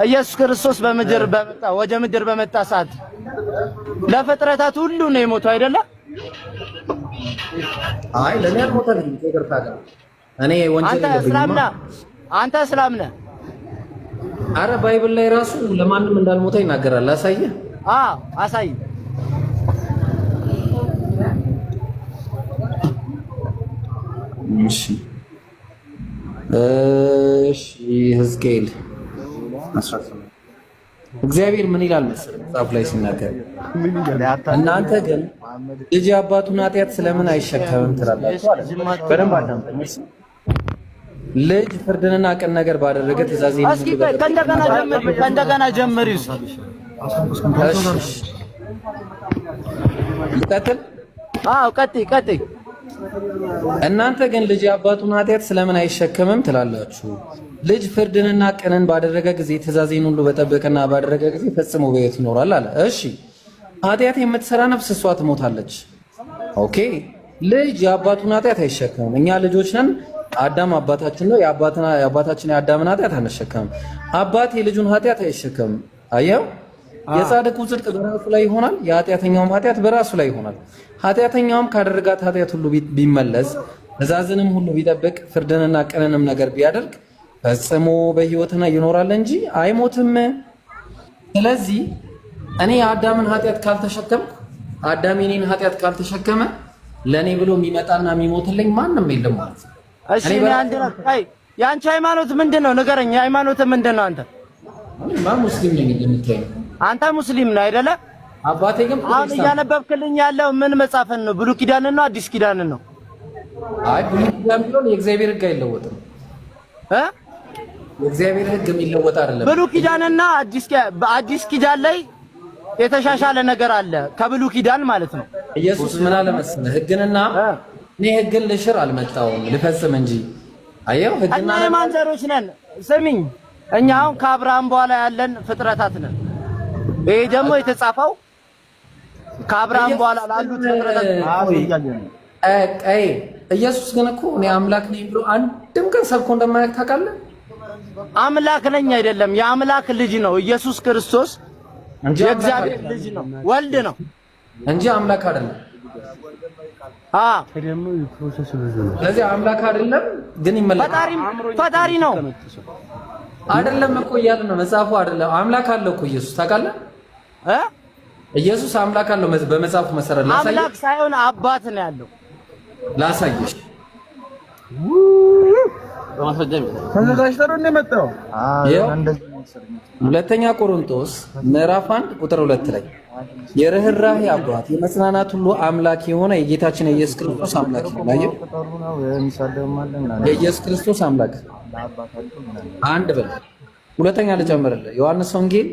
ኢየሱስ ክርስቶስ ወደ ምድር በመጣ ሰዓት ለፍጥረታት ሁሉ ነው የሞተው አይደለ? አይ ለኔ አልሞተልኝ። ይቅርታ ጋር እኔ ወንጀል አንተ እስላም ነህ? አረ ባይብል ላይ ራሱ ለማንም እንዳልሞተ ይናገራል። አሳየህ? አዎ አሳይ። እሺ ሕዝቅኤል 18 እግዚአብሔር ምን ይላል መሰለህ መጽሐፍ ላይ ሲናገር እናንተ ግን ልጅ አባቱን ኃጢአት ስለምን አይሸከምም ትላላችሁ አለ። በደንብ አዳምጠኝ። ልጅ ፍርድንና ቅን ነገር ባደረገ ትእዛዝ ከእንደገና ጀምር። ይቀጥል። አዎ ቀጥይ። እናንተ ግን ልጅ አባቱን ኃጢአት ስለምን አይሸከምም ትላላችሁ? ልጅ ፍርድንና ቅንን ባደረገ ጊዜ ትእዛዜን ሁሉ በጠበቀና ባደረገ ጊዜ ፈጽሞ በሕይወት ይኖራል አለ። እሺ ኃጢአት የምትሰራ ነፍስ እሷ ትሞታለች። ኦኬ ልጅ የአባቱን ኃጢአት አይሸከምም። እኛ ልጆች ነን። አዳም አባታችን ነው። የአባታችን የአዳምን ኃጢአት አንሸከምም። አባት የልጁን ኃጢአት አይሸከምም። አየው የጻድቁ ጽድቅ በራሱ ላይ ይሆናል፣ የኃጢአተኛውም ኃጢአት በራሱ ላይ ይሆናል። ኃጢአተኛውም ካደረጋት ኃጢአት ሁሉ ቢመለስ ትእዛዝንም ሁሉ ቢጠብቅ ፍርድንና ቅንንም ነገር ቢያደርግ ፈጽሞ በሕይወትና ይኖራል እንጂ አይሞትም። ስለዚህ እኔ የአዳምን ኃጢአት ካልተሸከምኩ አዳም የኔን ኃጢአት ካልተሸከመ ለኔ ብሎ የሚመጣና የሚሞትልኝ ማንም የለም ማለት ነው። እሺ የአንቺ ሃይማኖት ምንድነው? ንገረኝ። ሃይማኖት ምንድነው? አንተ ሙስሊም ነኝ እንደምትለኝ አንተ ሙስሊም ነህ አይደለ? አባቴ ግን አሁን እያነበብክልኝ ያለው ምን መጽሐፍን ነው? ብሉይ ኪዳንን ነው አዲስ ኪዳንን ነው? አይ ብሉይ ኪዳን ቢሆን የእግዚአብሔር ሕግ አይለወጥም። የእግዚአብሔር ሕግ የሚለወጥ አይደለም። ብሉይ ኪዳንና አዲስ ኪዳን ላይ የተሻሻለ ነገር አለ ከብሉይ ኪዳን ማለት ነው። ኢየሱስ ምን አለ መሰለህ? ሕግንና እኔ ሕግን ልሽር አልመጣሁም ልፈጽም እንጂ። አየው ሕግና የማን ዘሮች ነን? ስሚኝ እኛ አሁን ከአብርሃም በኋላ ያለን ፍጥረታት ነን። ይሄ ደግሞ የተጻፈው ከአብርሃም በኋላ ላሉት ፍጥረታት ኢየሱስ ግን እኮ እኔ አምላክ ነኝ ብሎ አንድም ቀን ሰብኮ እንደማያውቅ ታውቃለህ? አምላክ ነኝ አይደለም፣ የአምላክ ልጅ ነው ኢየሱስ ክርስቶስ። የእግዚአብሔር ልጅ ነው፣ ወልድ ነው እንጂ አምላክ አይደለም። ስለዚህ አምላክ አይደለም ግን ይመለካል። ፈጣሪ ነው አይደለም እኮ እያለ ነው መጽሐፉ። አይደለም አምላክ አለው እኮ ኢየሱስ ታውቃለህ? ኢየሱስ አምላክ አለው በመጽሐፉ መሰረት። ላሳየሽ። አምላክ ሳይሆን አባት ነው ያለው። ላሳየሽ። ተዘጋጅተህ ነው የመጣው? ሁለተኛ ቆሮንቶስ ምዕራፍ 1 ቁጥር 2 ላይ የርህራሄ አባት የመጽናናት ሁሉ አምላክ የሆነ የጌታችን የኢየሱስ ክርስቶስ አምላክ ነው። የኢየሱስ ክርስቶስ አምላክ አንድ በል። ሁለተኛ ልጨምርልህ። ዮሐንስ ወንጌል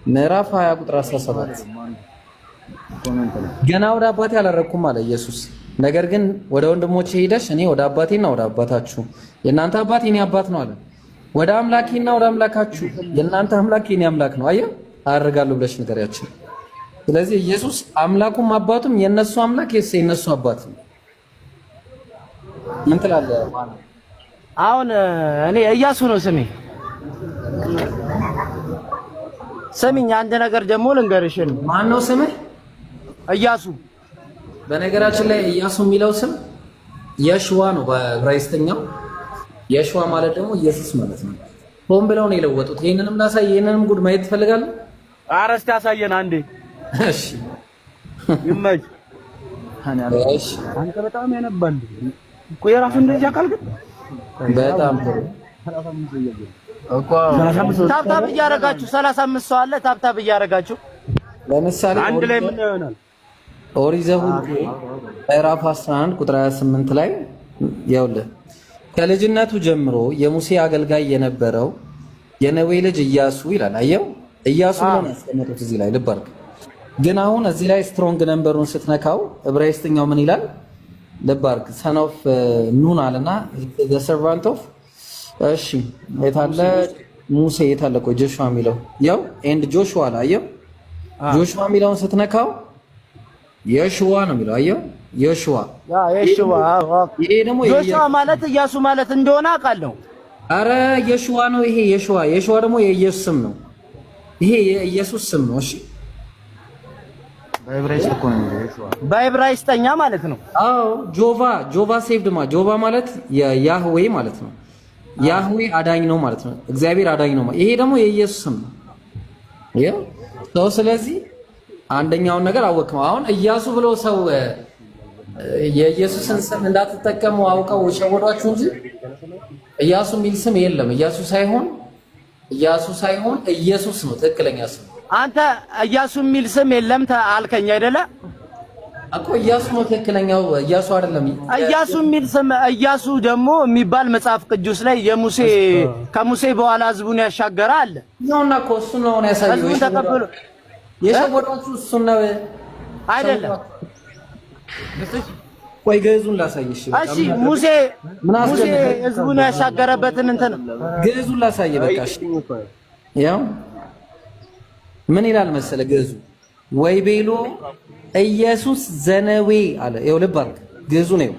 ምዕራፍ 20 ቁጥር 17 ገና ወደ አባቴ አላረኩም አለ ኢየሱስ። ነገር ግን ወደ ወንድሞቼ ሄደሽ እኔ ወደ አባቴና ወደ አባታችሁ የእናንተ አባት የኔ አባት ነው አለ። ወደ አምላኬና ወደ አምላካችሁ የእናንተ አምላክ የኔ አምላክ ነው። አየህ አደርጋለሁ ብለሽ ንገሪያችን። ስለዚህ ኢየሱስ አምላኩም አባቱም የነሱ አምላክ የነሱ አባት ነው። ምን ትላለህ? አሁን እኔ ኢያሱ ነው ስሜ። ስሚኝ አንድ ነገር ደግሞ ልንገርሽ። ማን ነው ስምህ? ኢያሱ። በነገራችን ላይ ኢያሱ የሚለው ስም የሽዋ ነው በዕብራይስጥኛው። የሽዋ ማለት ደግሞ ኢየሱስ ማለት ነው። ሆን ብለው ነው የለወጡት። ይሄንንም ላሳይ። ይሄንንም ጉድ ማየት ትፈልጋለህ? ኧረ እስኪ አሳየን አንዴ። እሺ ይመች። እሺ አንተ በጣም ያነባል እኮ የራሱ እንደዚህ አካል ግን በጣም ጥሩ እኮ ታብታብ እያደረጋችሁ 35 ሰው አለ። ታብታብ እያደረጋችሁ ለምሳሌ አንድ ላይ ምን ይሆናል? ኦሪት ዘኍልቍ ምዕራፍ 11 ቁጥር 28 ላይ ይኸውልህ ከልጅነቱ ጀምሮ የሙሴ አገልጋይ የነበረው የነዌ ልጅ ኢያሱ ይላል። አየው ኢያሱ ነው ያስቀመጡት እዚህ ላይ ልብ አድርግ። ግን አሁን እዚህ ላይ ስትሮንግ ነምበሩን ስትነካው ዕብራይስጥኛው ምን ይላል? ልብ አድርግ። ሰን ኦፍ ኑን አለና ዘ ሰርቫንት ኦፍ እሺ የታለ ሙሴ የታለ? ቆይ ጆሹዋ የሚለው ያው ኤንድ ጆሹዋ አለ። አየው ጆሹዋ የሚለውን ስትነካው የሽዋ ነው የሚለው። አየው የሽዋ የሽዋ። ይሄ ደግሞ ጆሹዋ ማለት ኢያሱ ማለት እንደሆነ አውቃለሁ። አረ የሽዋ ነው ይሄ የሽዋ ደግሞ የኢየሱስ ስም ነው። ይሄ የኢየሱስ ስም ነው። እሺ በዕብራይስጥ እኮ ነው የሽዋ በዕብራይስጥኛ ማለት ነው። አዎ ጆቫ ሴቭድ ጆቫ ማለት ያህዌ ማለት ነው። ያህዌ አዳኝ ነው ማለት ነው። እግዚአብሔር አዳኝ ነው። ይሄ ደግሞ የኢየሱስ ስም ነው። ያው ስለዚህ አንደኛውን ነገር አወቅነው። አሁን ኢያሱ ብሎ ሰው የኢየሱስን ስም እንዳትጠቀሙ አውቀው ሸወዷችሁ እንጂ ኢያሱ የሚል ስም የለም። ኢያሱ ሳይሆን ኢየሱስ ነው ትክክለኛ ስም። አንተ ኢያሱ የሚል ስም የለም አልከኝ አይደለ እኮ? ኢያሱ ነው ትክክለኛው፣ ኢያሱ አይደለም። ኢያሱ የሚል ስም ኢያሱ ደግሞ የሚባል መጽሐፍ ቅዱስ ላይ ከሙሴ በኋላ ህዝቡን ያሻገረ አለ ነውና እኮ እሱ ነው ያሳየው። ህዝቡን ተቀበሉ የሸወዷችሁ እሱ ነው አይደለም? ቆይ ግዕዙን ላሳይሽ። እሺ ሙሴ ህዝቡን ያሻገረበትን እንትን ግዕዙን ላሳይ። በቃ እሺ ያው ምን ይላል መሰለ ግዕዙ? ወይ ቤሎ ኢየሱስ ዘነዌ አለ። ይኸው ልብ አድርግ ግዕዙ ነው።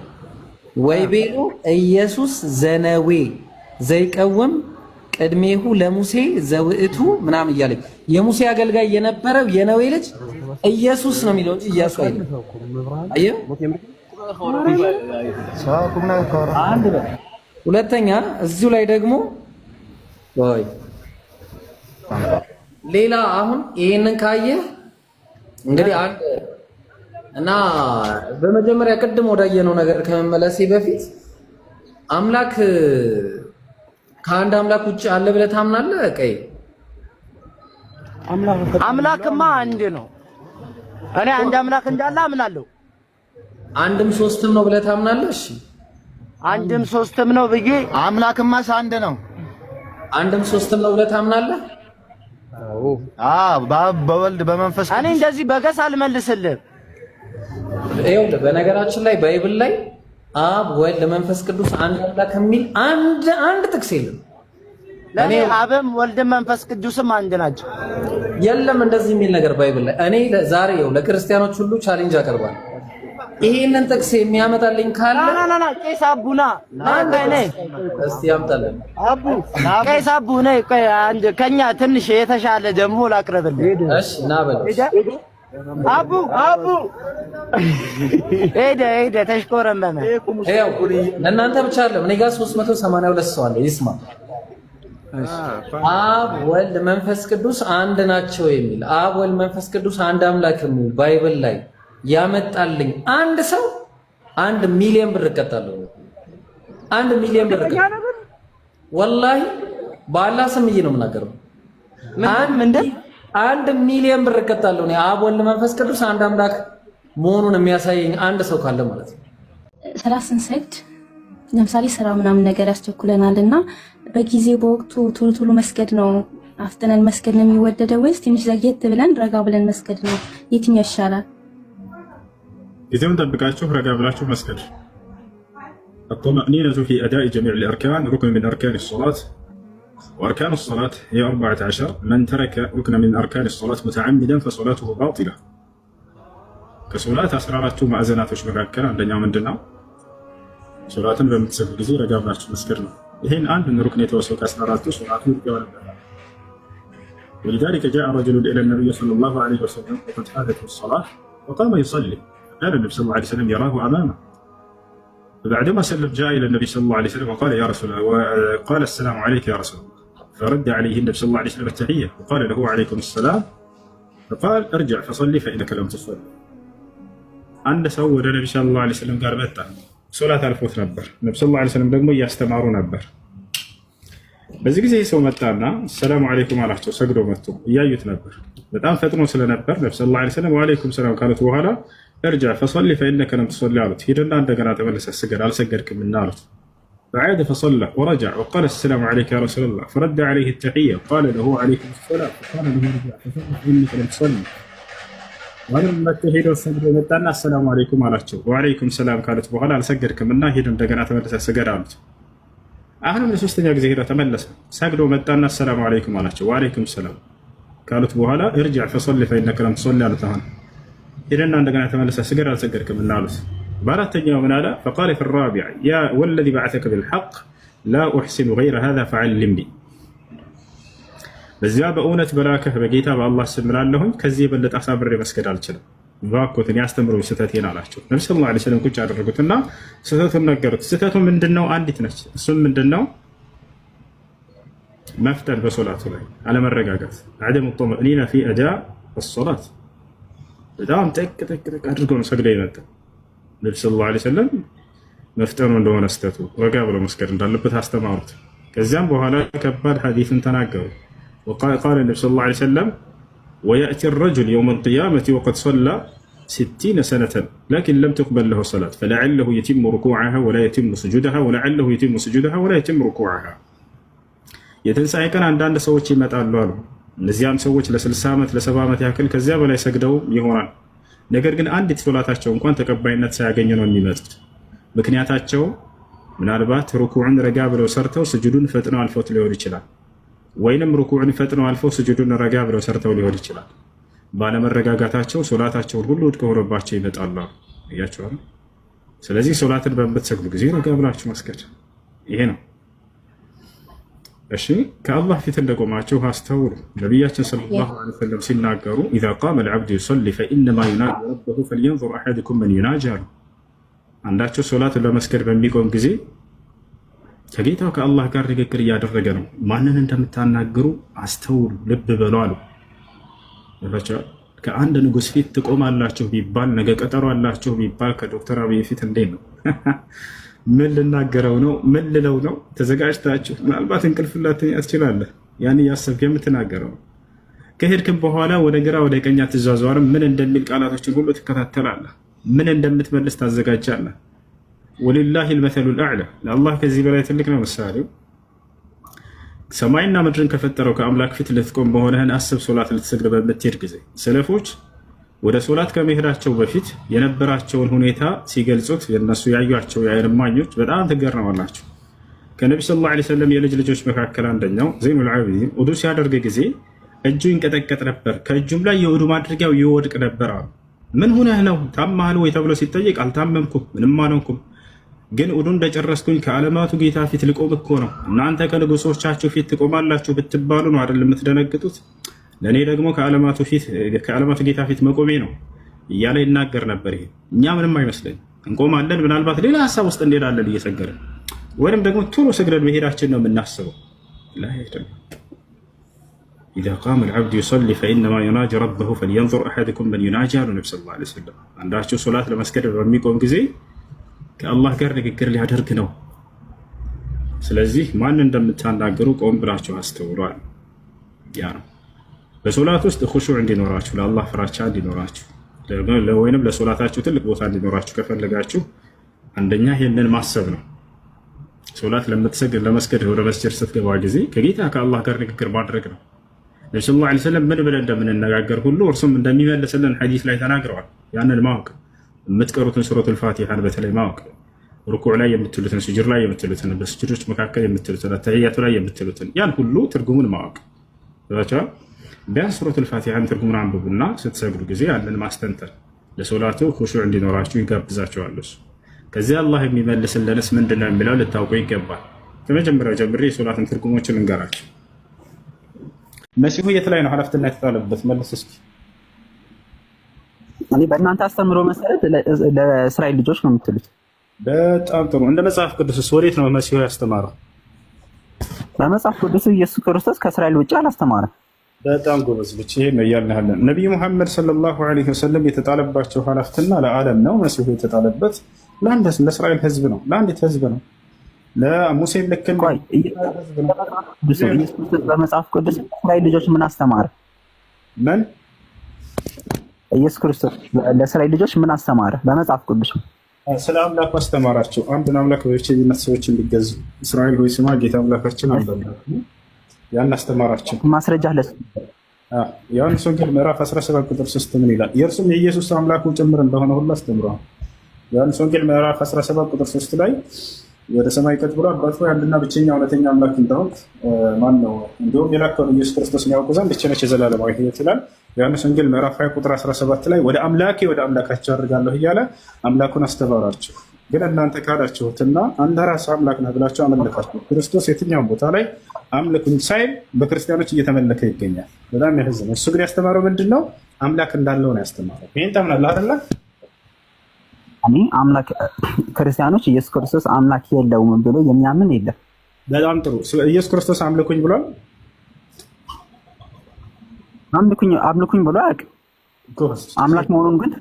ወይ ቤሎ ኢየሱስ ዘነዌ ዘይቀውም ቅድሜሁ ለሙሴ ዘውእቱ ምናምን እያለ የሙሴ አገልጋይ የነበረው የነዌ ልጅ ኢየሱስ ነው የሚለው እንጂ ኢያሱ አይደለም። አየህ? አንድ በል። ሁለተኛ እዚሁ ላይ ደግሞ ወይ ሌላ አሁን ይሄንን ካየህ እንግዲህ አንድ እና በመጀመሪያ ቅድም ወዳየነው ነገር ከመመለሴ በፊት አምላክ ከአንድ አምላክ ውጭ አለ ብለህ ታምናለህ? ቀይ አምላክማ አንድ ነው። እኔ አንድ አምላክ እንዳለ አምናለሁ። አንድም ሶስትም ነው ብለህ ታምናለህ? እሺ አንድም ሶስትም ነው ብዬ አምላክማ አንድ ነው። አንድም ሶስትም ነው ብለህ ታምናለህ? በወልድ በመንፈስ እኔ እንደዚህ በገስ አልመልስልህም። ይኸውልህ በነገራችን ላይ ባይብል ላይ አብ ወልድ መንፈስ ቅዱስ አንድ አምላክ የሚል አንድ ጥቅስ የለም። ለኔ አብም ወልድም መንፈስ ቅዱስም አንድ ናቸው። የለም እንደዚህ የሚል ነገር ባይብል ላይ። እኔ ዛሬ ለክርስቲያኖች ሁሉ ቻሌንጅ አቀርባለሁ። ይሄንን ጥቅስ የሚያመጣልኝ ካለ ና ቄስ አቡና እስቲ ያምጣልን። ቄስ አቡ ነይ ከኛ ትንሽ የተሻለ ደግሞ ላቅርብልህ። እሺ ና በል አቡ ሄደ ተሽኮረመመ። ይኸው ለእናንተ ብቻ አይደለም እኔ ጋር 382 ሰው አለ ይስማ። አብ ወልድ መንፈስ ቅዱስ አንድ ናቸው የሚል አብ ወልድ መንፈስ ቅዱስ አንድ አምላክ የሚል ባይብል ላይ ያመጣልኝ አንድ ሰው 1 ሚሊዮን ብር እቀጣለሁ። 1 ሚሊዮን ብር እቀጣለሁ። ወላሂ በአላህ ስም ነው የምናገረው። ምንድን 1 ሚሊዮን ብር እቀጣለሁ። እኔ አብ ወልድ መንፈስ ቅዱስ አንድ አምላክ መሆኑን የሚያሳየኝ አንድ ሰው ካለ ማለት ነው። ሰላት ስንሰግድ ለምሳሌ ስራ ምናምን ነገር ያስቸኩለናልና በጊዜ በወቅቱ ቶሎ መስገድ ነው አፍጥነን መስገድ ነው የሚወደደው ወይስ ትንሽ ዘግየት ብለን ረጋ ብለን መስገድ ነው? የትኛው ይሻላል? ጊዜውን ጠብቃችሁ ረጋ ብላችሁ መስገድ። الطمأنينة في أداء جميع الأركان ركن من أركان الصلاة، وأركان الصلاة هي 14. من ترك ركنا من أركان الصلاة متعمدا فصلاته باطلة. كصلاة أسرارات مأذنات وشبكات عندنا عندنا صلاة بمتسبب ጊዜ ረጋ ብላችሁ መስገድ ነው። ይሄን አንድ من ركن የተወሰኑ ከአስራራቱ ሶላቱ ይገባል። ولذلك جاء رجل إلى النبي صلى الله عليه وسلم وقد حادته الصلاة وقام يصلي. كان النبي صلى الله عليه وسلم يراه امامه. فبعدما سلم جاء الى النبي صلى الله عليه وسلم وقال يا رسول الله وقال السلام عليك يا رسول الله. فرد عليه النبي صلى الله عليه وسلم التحيه وقال له وعليكم السلام. فقال ارجع فصلي فانك لم تصلي. عند سود النبي صلى الله عليه وسلم قال متى صلاه الفوت ነበር። النبي صلى الله عليه وسلم ደግሞ እያስተማሩ ነበር። በዚህ ጊዜ ሰው መጣና ሰላም አለይኩም አላቸው። ሰግዶ መጥቶ እያዩት ነበር። በጣም ፈጥኖ ስለነበር ነብዩ ሰለላሁ ዐለይሂ ወሰለም ወአለይኩም ሰላም ካሉት በኋላ ارجع فصلي فإنك لم تصلي አሉት። ሂድና እንደገና ተመለስ ስገድ አልሰገድክምና አሉት። فعاد فصلى ورجع وقال السلام عليك يا رسول الله. فرد عليه التحية قال له عليكم السلام. فقال له ارجع فصلي فإنك لم تصلي. ወንም መተሄደው ሰግዶ መጣና السلام عليكم አላቸው። وعليكم السلام ካሉት በኋላ አልሰገድክምና ሂድ እንደገና ተመለስ ስገድ አሉት። አሁንም ለሶስተኛ ጊዜ ሄደ ተመለሰ። ሰግዶ መጣና السلام عليكم አላቸው። وعليكم السلام ካሉት በኋላ ارجع فصلي فإنك لم تصلي አሉት። አሁን ሄደና እንደገና ተመለሰ ስገድ አልሰገድክምና አሉት። በአራተኛው ምን አለ? فقال في الرابع يا والذي بعثك بالحق ላ ኡሕሲኑ ገይረ ሃዛ ፈዐልምኒ በዚያ በእውነት በላከህ በጌታ በአላህ ስም እምላለሁኝ ከዚህ የበለጠ አሳምሬ መስገድ አልችልም፣ እባክዎትን ያስተምሩኝ ስህተቴን አላቸው። ነቢ ሰለላሁ ዐለይሂ ወሰለም ቁጭ ያደረጉትና ስህተቱን ነገሩት። ስህተቱ ምንድነው? አንዲት ነች። እሱም ምንድነው? መፍጠን በሶላቱ ላይ አለመረጋጋት፣ ዐደሙ ጡመእኒና ፊ አዳእ አሶላት። በጣም ጠቅ አድርጎ ነው ሰግደው የመጣው። ነቢ ሰለላሁ ዐለይሂ ወሰለም መፍጠኑ እንደሆነ ስህተቱ ረጋ ብሎ መስገድ እንዳለበት አስተማሩት። ከዚያም በኋላ ከባድ ሐዲስን ተናገሩ። ቃለ ነቢ ሰለላሁ ዐለይሂ ወሰለም ወየእቲ ረጁል የውመ ልቅያመቲ ወቀድ ሰላ 60 ሰነተን ላኪን ለም ትቅበል ለሁ ሰላት ፈለዐለሁ የቲሙ ሩኩዐሃ ወላ የቲሙ ስጁደሃ ወለዐለሁ የቲሙ ስጁደሃ ወላ የቲሙ ሩኩዐሃ። የትንሣኤ ቀን አንዳንድ ሰዎች ይመጣሉ አሉ። እነዚያም ሰዎች ለ60 ዓመት ለ70 ዓመት ያክል ከዚያ በላይ ሰግደው ይሆናል። ነገር ግን አንዲት ሶላታቸው እንኳን ተቀባይነት ሳያገኝ ነው የሚመጡት። ምክንያታቸው ምናልባት ሩኩዕን ረጋ ብለው ሰርተው ስጁዱን ፈጥነው አልፈውት ሊሆን ይችላል። ወይንም ሩኩዕን ፈጥነው አልፈው ስጁዱን ረጋ ብለው ሰርተው ሊሆን ይችላል። ባለመረጋጋታቸው ሶላታቸውን ሁሉ ውድቅ ሆኖባቸው ይመጣሉ። እያቸዋል። ስለዚህ ሶላትን በምትሰግዱ ጊዜ ረጋ ብላችሁ መስገድ ይሄ ነው። እሺ ከአላህ ፊት እንደቆማችሁ አስተውሉ። ነቢያችን ሰለላሁ ዐለይሂ ወሰለም ሲናገሩ ኢዛ ቃመ አልዐብዱ ዩሰሊ ፈኢነማ ዩናጂ ረበሁ ፈልየንዙር አሐዱኩም መን ዩናጂ አሉ። አንዳቸው ሶላትን ለመስገድ በሚቆም ጊዜ ከጌታው ከአላህ ጋር ንግግር እያደረገ ነው። ማንን እንደምታናግሩ አስተውሉ፣ ልብ በሉ አሉ። ከአንድ ንጉሥ ፊት ትቆማላችሁ ቢባል፣ ነገ ቀጠሮ አላችሁ ቢባል ከዶክተር አብይ ፊት እንዴት ነው? ምን ልናገረው ነው? ምን ልለው ነው? ተዘጋጅታችሁ ምናልባት እንቅልፍ ላተኛ ትችላለህ። ያን እያሰብክ የምትናገረው ነው። ከሄድክም በኋላ ወደ ግራ ወደ ቀኝ አትዟዟርም። ምን እንደሚል ቃላቶችን ሁሉ ትከታተላለህ። ምን እንደምትመልስ ታዘጋጃለህ። ወሊላሂ አልመሰሉል አዕላ፣ ለአላህ ከዚህ በላይ ትልቅ ነው ምሳሌው። ሰማይና ምድርን ከፈጠረው ከአምላክ ፊት ልትቆም በሆነህን አስብ። ሶላት ልትሰግድ በምትሄድ ጊዜ ሰለፎች ወደ ሶላት ከመሄዳቸው በፊት የነበራቸውን ሁኔታ ሲገልጹት የነሱ ያዩቸው የዓይን እማኞች በጣም ትገረማላችሁ። ከነቢ ሰለላሁ ዐለይሂ ወሰለም የልጅ ልጆች መካከል አንደኛው ዘይኑል ዓቢዲን ውዱ ሲያደርግ ጊዜ እጁ ይንቀጠቀጥ ነበር፣ ከእጁም ላይ የውዱ ማድረጊያው ይወድቅ ነበር አሉ። ምን ሆነህ ነው? ታማሃል ወይ ተብሎ ሲጠየቅ አልታመምኩም፣ ምንም አልሆንኩም፣ ግን ውዱ እንደጨረስኩኝ ከዓለማቱ ጌታ ፊት ልቆም እኮ ነው። እናንተ ከንጉሶቻችሁ ፊት ትቆማላችሁ ብትባሉ ነው አይደል የምትደነግጡት? ለእኔ ደግሞ ከዓለማቱ ጌታ ፊት መቆሜ ነው እያለ ይናገር ነበር። ይሄ እኛ ምንም አይመስለኝ፣ እንቆማለን። ምናልባት ሌላ ሀሳብ ውስጥ እንሄዳለን እየሰገድን፣ ወይም ደግሞ ቶሎ ሰግደን መሄዳችን ነው የምናስበው። ኢዛ ቃመ አልዐብዱ ዩሰሊ ፈኢነማ ዩናጂ ረበሁ ፈልየንዙር አሐዱኩም መን ዩናጂ አሉ ነቢ ሰለላሁ ዐለይሂ ወሰለም። አንዳችሁ ሶላት ለመስገድ በሚቆም ጊዜ ከአላህ ጋር ንግግር ሊያደርግ ነው። ስለዚህ ማን እንደምታናገሩ ቆም ብላችሁ አስተውሏል። ያ ነው በሶላት ውስጥ ኹሹዕ እንዲኖራችሁ፣ ለአላህ ፍራቻ እንዲኖራችሁ፣ ወይንም ለሶላታችሁ ትልቅ ቦታ እንዲኖራችሁ ከፈለጋችሁ አንደኛ ይህንን ማሰብ ነው። ሶላት ለመስገድ ወደ መስጅድ ስትገባ ጊዜ ከጌታ ከአላህ ጋር ንግግር ማድረግ ነው። ነቢ ሰለላሁ ዐለይሂ ወሰለም ምን ብለን እንደምንነጋገር ሁሉ እርሱም እንደሚመልስልን ሐዲስ ላይ ተናግረዋል። ያንን ማወቅ፣ የምትቀሩትን ሱረቱል ፋቲሃን በተለይ ማወቅ፣ ሩኩዕ ላይ የምትሉትን፣ ስጁድ ላይ የምትሉትን፣ በስጁዶች መካከል የምትሉትን፣ አተህያቱ ላይ የምትሉትን ያን ሁሉ ትርጉሙን ማወቅ ታቻ። ቢያንስ ሱረቱል ፋቲሃን ትርጉሙን አንብቡና ስትሰግዱ ጊዜ ያንን ማስተንተን ለሶላቱ ኹሹዕ እንዲኖራችሁ ይጋብዛችኋል። እሱ ከዚያ አላህ የሚመልስልንስ ምንድነው የሚለው ልታውቁ ይገባል። ከመጀመሪያው ጀምሬ የሶላትን ትርጉሞችን እንገራችሁ። መሲሁ የት ላይ ነው ኃላፊነት የተጣለበት? መልስ እስኪ። እኔ በእናንተ አስተምሮ መሰረት ለእስራኤል ልጆች ነው የምትሉት። በጣም ጥሩ። እንደ መጽሐፍ ቅዱስ ወዴት ነው መሲሁ ያስተማረው? በመጽሐፍ ቅዱስ ኢየሱስ ክርስቶስ ከእስራኤል ውጭ አላስተማረም። በጣም ጎበዝ ልጅ። ይሄ ነው እያልን ያለን። ነቢዩ መሐመድ ሰለላሁ ዐለይሂ ወሰለም የተጣለባቸው ኃላፊነት ለዓለም ነው። መሲሁ የተጣለበት ለእስራኤል ህዝብ ነው፣ ለአንዲት ህዝብ ነው። ለሙሴም ልክ በመጽሐፍ ቅዱስ ለእስራኤል ልጆች ምን አስተማረ? ምን ኢየሱስ ክርስቶስ ለእስራኤል ልጆች ምን አስተማረ? በመጽሐፍ ቅዱስ ስለ አምላኩ አስተማራቸው። አንድን አምላክ በብቸኝነት ሰዎች እንዲገዙ። እስራኤል ሆይ ስማ፣ ጌታ አምላካችን አንድ አምላክ ነው። ያን አስተማራቸው። ማስረጃ ለስ ዮሐንስ ወንጌል ምዕራፍ 17 ቁጥር 3 ምን ይላል? የእርሱም የኢየሱስ አምላኩ ጭምር እንደሆነ ሁሉ አስተምረዋል። ዮሐንስ ወንጌል ምዕራፍ 17 ቁጥር 3 ላይ ወደ ሰማይ ቀጥ ብሎ አባቱ አንድና ብቸኛ እውነተኛ አምላክ እንደሆነ ማን ነው እንዲሁም የላከውን ኢየሱስ ክርስቶስን ያውቁ ዘንድ ይህች የዘላለማዊ ሕይወት ይላል። ዮሐንስ ወንጌል ምዕራፍ 20 ቁጥር 17 ላይ ወደ አምላካቸው አድርጋለሁ እያለ አምላኩን አስተባብራቸው። ግን እናንተ ካላችሁትና አንተ ራስህ አምላክ ነህ ብላችሁ አመለካችሁ። ክርስቶስ የትኛውም ቦታ ላይ አምልኩኝ ሳይል በክርስቲያኖች እየተመለከ ይገኛል። በጣም ያሳዝናል። እሱ ግን ያስተማረው ምንድን ነው? አምላክ እንዳለው ነው ያስተማረው። ይህን ታምናለህ አይደለ? እኔ አምላክ ክርስቲያኖች ኢየሱስ ክርስቶስ አምላክ የለውም ብሎ የሚያምን የለም። በጣም ጥሩ። ኢየሱስ ክርስቶስ አምልኩኝ ብሏል? አምልኩኝ ብሎ አያውቅም። አምላክ መሆኑን ግን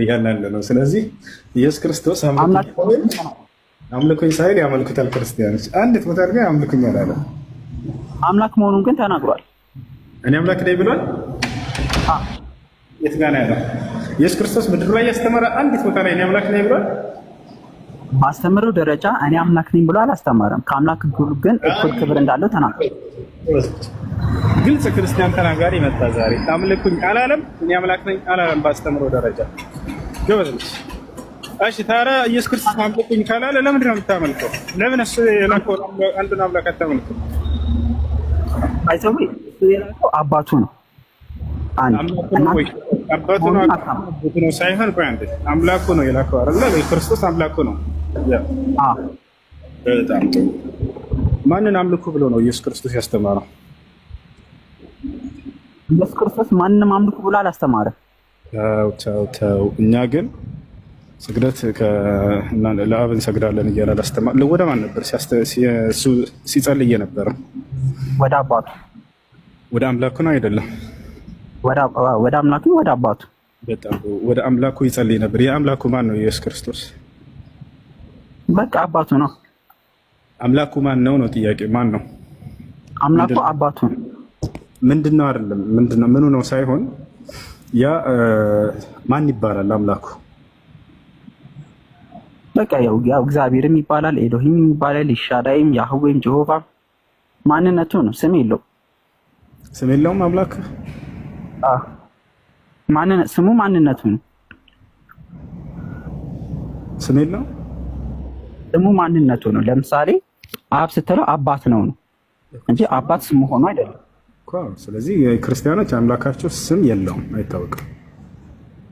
ያለ ነው። ስለዚህ ኢየሱስ ክርስቶስ አምልኩኝ ሳይል ያመልኩታል ክርስቲያኖች። አንዲት ቦታ ግን አምልኩኝ አላለም። አምላክ መሆኑን ግን ተናግሯል። እኔ አምላክ ነኝ ብሏል። የት ጋር ነው ያለው? ኢየሱስ ክርስቶስ ምድር ላይ ያስተማረ አንዲት ቦታ ላይ እኔ አምላክ ነኝ ብሏል? ባስተምረው ደረጃ እኔ አምላክ ነኝ ብሎ አላስተማረም። ከአምላክ ግን እኩል ክብር እንዳለው ተናግሯል። ግልጽ ክርስቲያን ተናጋሪ መጣ ዛሬ። አምልኩኝ አላለም፣ እኔ አምላክ ነኝ አላለም። ባስተምረው ደረጃ ገበዝ። እሺ ታዲያ ኢየሱስ ክርስቶስ አምልኩኝ ካላለ ለምንድን ነው የምታመልከው? ለምን እሱ የላከውን አንዱን አምላክ አታመልከው? አይተው የላከው አባቱ ነው። አባቱ ነው ሳይሆን ቆይ አንዴ አምላኩ ነው የላከው አይደለ? ክርስቶስ አምላኩ ነው። በጣም ጥሩ። ማንን አምልኩ ብሎ ነው ኢየሱስ ክርስቶስ ያስተማረው? ኢየሱስ ክርስቶስ ማንንም አምልኩ ብሎ አላስተማረም። ተው። እኛ ግን ስግደት ለአብ እንሰግዳለን እያለ አላስተማረ። ወደ ማን ነበር ሲጸልይ የነበረው? ወደ አባቱ። ወደ አምላኩ ነው አይደለም? ወደ አምላኩ ወደ አባቱ። በጣም ወደ አምላኩ ይጸልይ ነበር። የአምላኩ ማን ነው? ኢየሱስ ክርስቶስ በቃ አባቱ ነው። አምላኩ ማን ነው ነው ጥያቄ። ማን ነው አምላኩ? አባቱ ነው። ምንድነው? አይደለም ምንድነው ምኑ ነው ሳይሆን ያ ማን ይባላል? አምላኩ በቃ ያው እግዚአብሔርም ይባላል፣ ኤሎሂም ይባላል፣ ኢሻዳይም፣ ያህዌም፣ ጀሆቫ ማንነቱ ነው። ስም የለውም። ስም የለውም አምላክ። ስሙ ማንነቱ ነው። ስም የለውም። ስሙ ማንነቱ ነው። ለምሳሌ አብ ስትለው አባት ነው እንጂ አባት ስሙ ሆኖ አይደለም። ስለዚህ ክርስቲያኖች አምላካቸው ስም የለውም፣ አይታወቅም።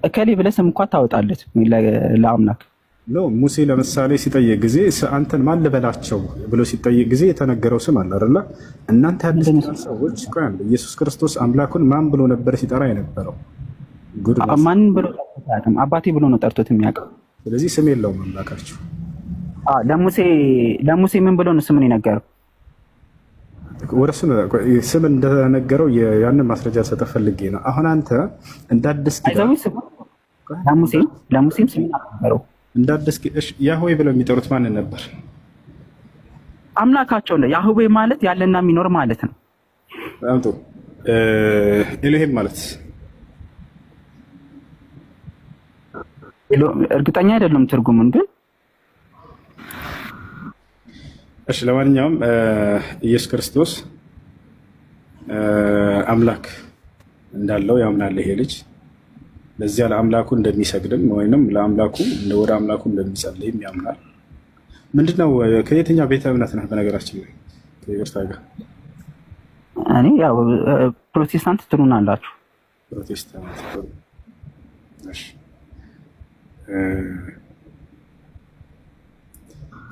እከሌ ብለህ ስም እንኳን ታወጣለት ለአምላክ ነው። ሙሴ ለምሳሌ ሲጠይቅ ጊዜ አንተን ማን ልበላቸው ብሎ ሲጠይቅ ጊዜ የተነገረው ስም አለ አይደለ? እናንተ አዲስ ሰዎች ኢየሱስ ክርስቶስ አምላኩን ማን ብሎ ነበር ሲጠራ የነበረው? ማን ብሎ ጠርቶት? አባቴ ብሎ ነው ጠርቶት የሚያውቀው። ስለዚህ ስም የለውም አምላካቸው። ለሙሴ ምን ብሎ ነው ስምን የነገረው? ወደ ስም እንደነገረው ያንን ማስረጃ ሰጠህ ፈልጌ ነው። አሁን አንተ እንዳድስ ለሙሴም ስም ነገረው። እንዳድስ ያህዌ ብለው የሚጠሩት ማንን ነበር? አምላካቸው ነው። ያህዌ ማለት ያለና የሚኖር ማለት ነው። በጣም ጥሩ። ኤሎሄም ማለት እርግጠኛ አይደለም ትርጉሙን ግን እሺ። ለማንኛውም ኢየሱስ ክርስቶስ አምላክ እንዳለው ያምናል ይሄ ልጅ። ለዚያ ለአምላኩ እንደሚሰግድም ወይንም ለአምላኩ ወደ አምላኩ እንደሚጸልይም ያምናል። ምንድነው? ከየትኛው ቤተ እምነት ነህ? በነገራችን ላይ ከይቅርታ ጋር እኔ ያው ፕሮቴስታንት ትሉናላችሁ። ፕሮቴስታንት። እሺ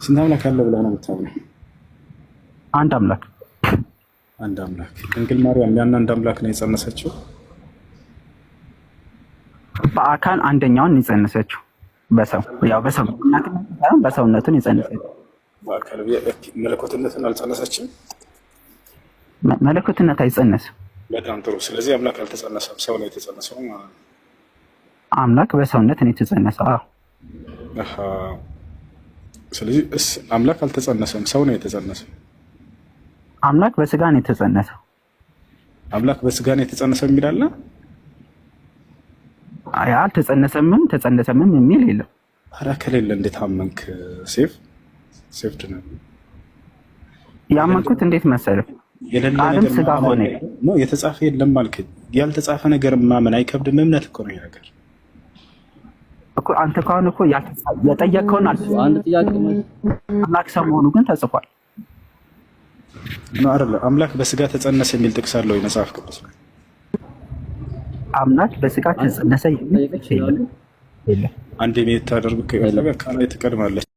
ስንት አምላክ አለ ብለህ ነው የምታምነው? አንድ አምላክ። አንድ አምላክ። ድንግል ማርያም ያን አንድ አምላክ ነው የጸነሰችው? በአካል አንደኛውን የጸነሰችው በሰውነቱን የጸነሰችው። በአካል መለኮትነትን አልጸነሰችም? መለኮትነት አይጸነስም። በጣም ጥሩ። ስለዚህ አምላክ አልተጸነሰም፣ ሰው ነው የተጸነሰው ማለት ነው። አምላክ በሰውነት ነው የተጸነሰው። ስለዚህ አምላክ አልተጸነሰም፣ ሰው ነው የተጸነሰው። አምላክ በስጋ ነው የተጸነሰው። አምላክ በስጋ ነው የተጸነሰው የሚል አለ? አልተጸነሰምም ተጸነሰምም የሚል የለም። ኧረ ከሌለ እንዴት አመንክ? ሴፍድ ነው ያመንኩት። እንዴት መሰለህ? ቃልም ስጋ ሆነ ነው የተጻፈ የለም አልከኝ። ያልተጻፈ ነገር ማመን አይከብድም? እምነት እኮ ነው ነገር እኮ። አንተ ካሁን እኮ የጠየቀውን አንድ ጥያቄ አምላክ ሰው መሆኑ ግን ተጽፏል ነው አይደል? አምላክ በስጋ ተጸነሰ የሚል ጥቅስ አለው የመጽሐፍ ቅዱስ ላይ። አምላክ በስጋ ተጸነሰ የሚል ጥቅስ የለም። አንድ የሚታደርግ ከፈለገ ከላይ ትቀድማለች።